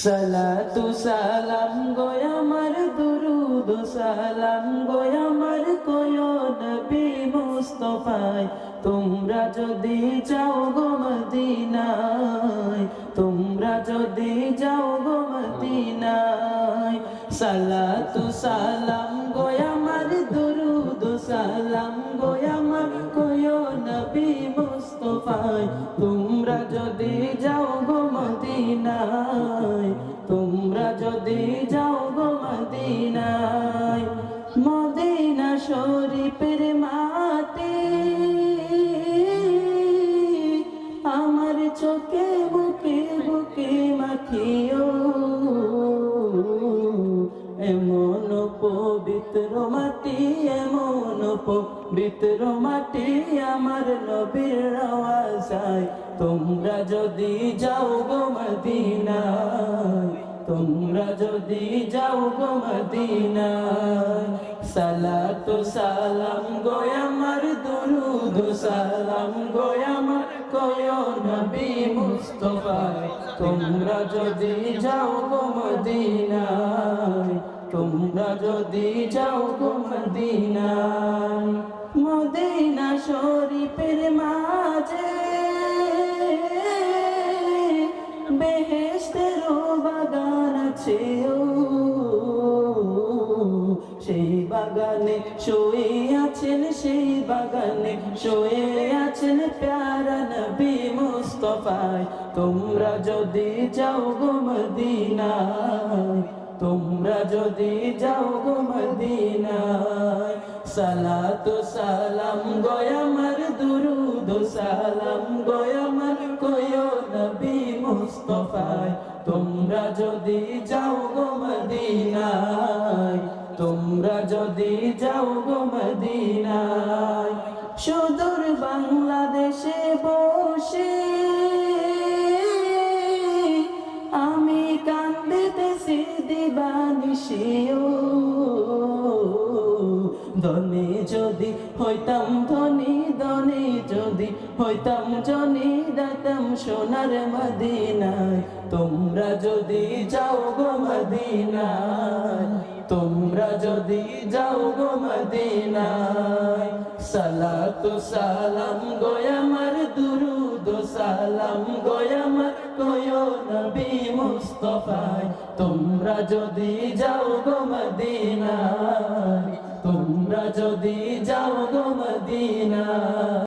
সালাতু সালাম গো আমার দুরুদ সালাম গো আমার কয়ো নবী মুস্তাফায় তোমরা যদি যাও গো মদিনায় তোমরা যদি যাও গো মদিনায় সালাতু সালাম গো আমার দুরুদ সালাম গো আমার কয়ো নবী মুস্তাফায় তোমরা যদি যাও গো মদিনায় তোমরা যদি যাও গো মদিনায় মদিনা শরীফের মাটি আমার চোখে বুকে বুকে মাখিও এমন পবিত্র মাটি এমন পবিত্র মাটি আমার নবীর রওয়াজায় তোমরা যদি যাও গো মদিনায় তোমরা যদি যাও গো মদিনায় সালাতু সালাম গো আমার দুরুদ সালাম গো আমার কয়ো নবী মুস্তাফায় তোমরা যদি যাও গো মদিনায় তোমরা যদি যাও গো মদিনায় মদিনা শরীফের মাঝে বেহেশতের বাগান আছে সেই বাগানে শুয়ে আছেন সেই বাগানে শুয়ে আছেন প্যারা নবী মুস্তাফায় তোমরা যদি যাও গো মদিনায় তোমরা যদি যাও গো মদিনায় সালাতু সালাম গো আমার দুরুদ সালাম গো আমার কয়ো নবী মুস্তাফায় তোমরা যদি যাও গো মদিনায় তোমরা যদি যাও গো মদিনায় সুদূর বাংলাদেশে বসে আমি কান্দিতেছি দিবানিশিও ধনী যদি হইতাম ধনী ধনী যদি হইতাম জনি দাতাম সোনার মদিনায় তোমরা যদি যাও গো মদিনায় তোমরা যদি যাও গো মদিনায় সালাতু সালাম গো আমার দুরুদ সালাম গো আমার কয়ো নবী মুস্তাফায় তোমরা যদি যাও গো মদিনায় তোমরা যদি যাও গো মদিনায়।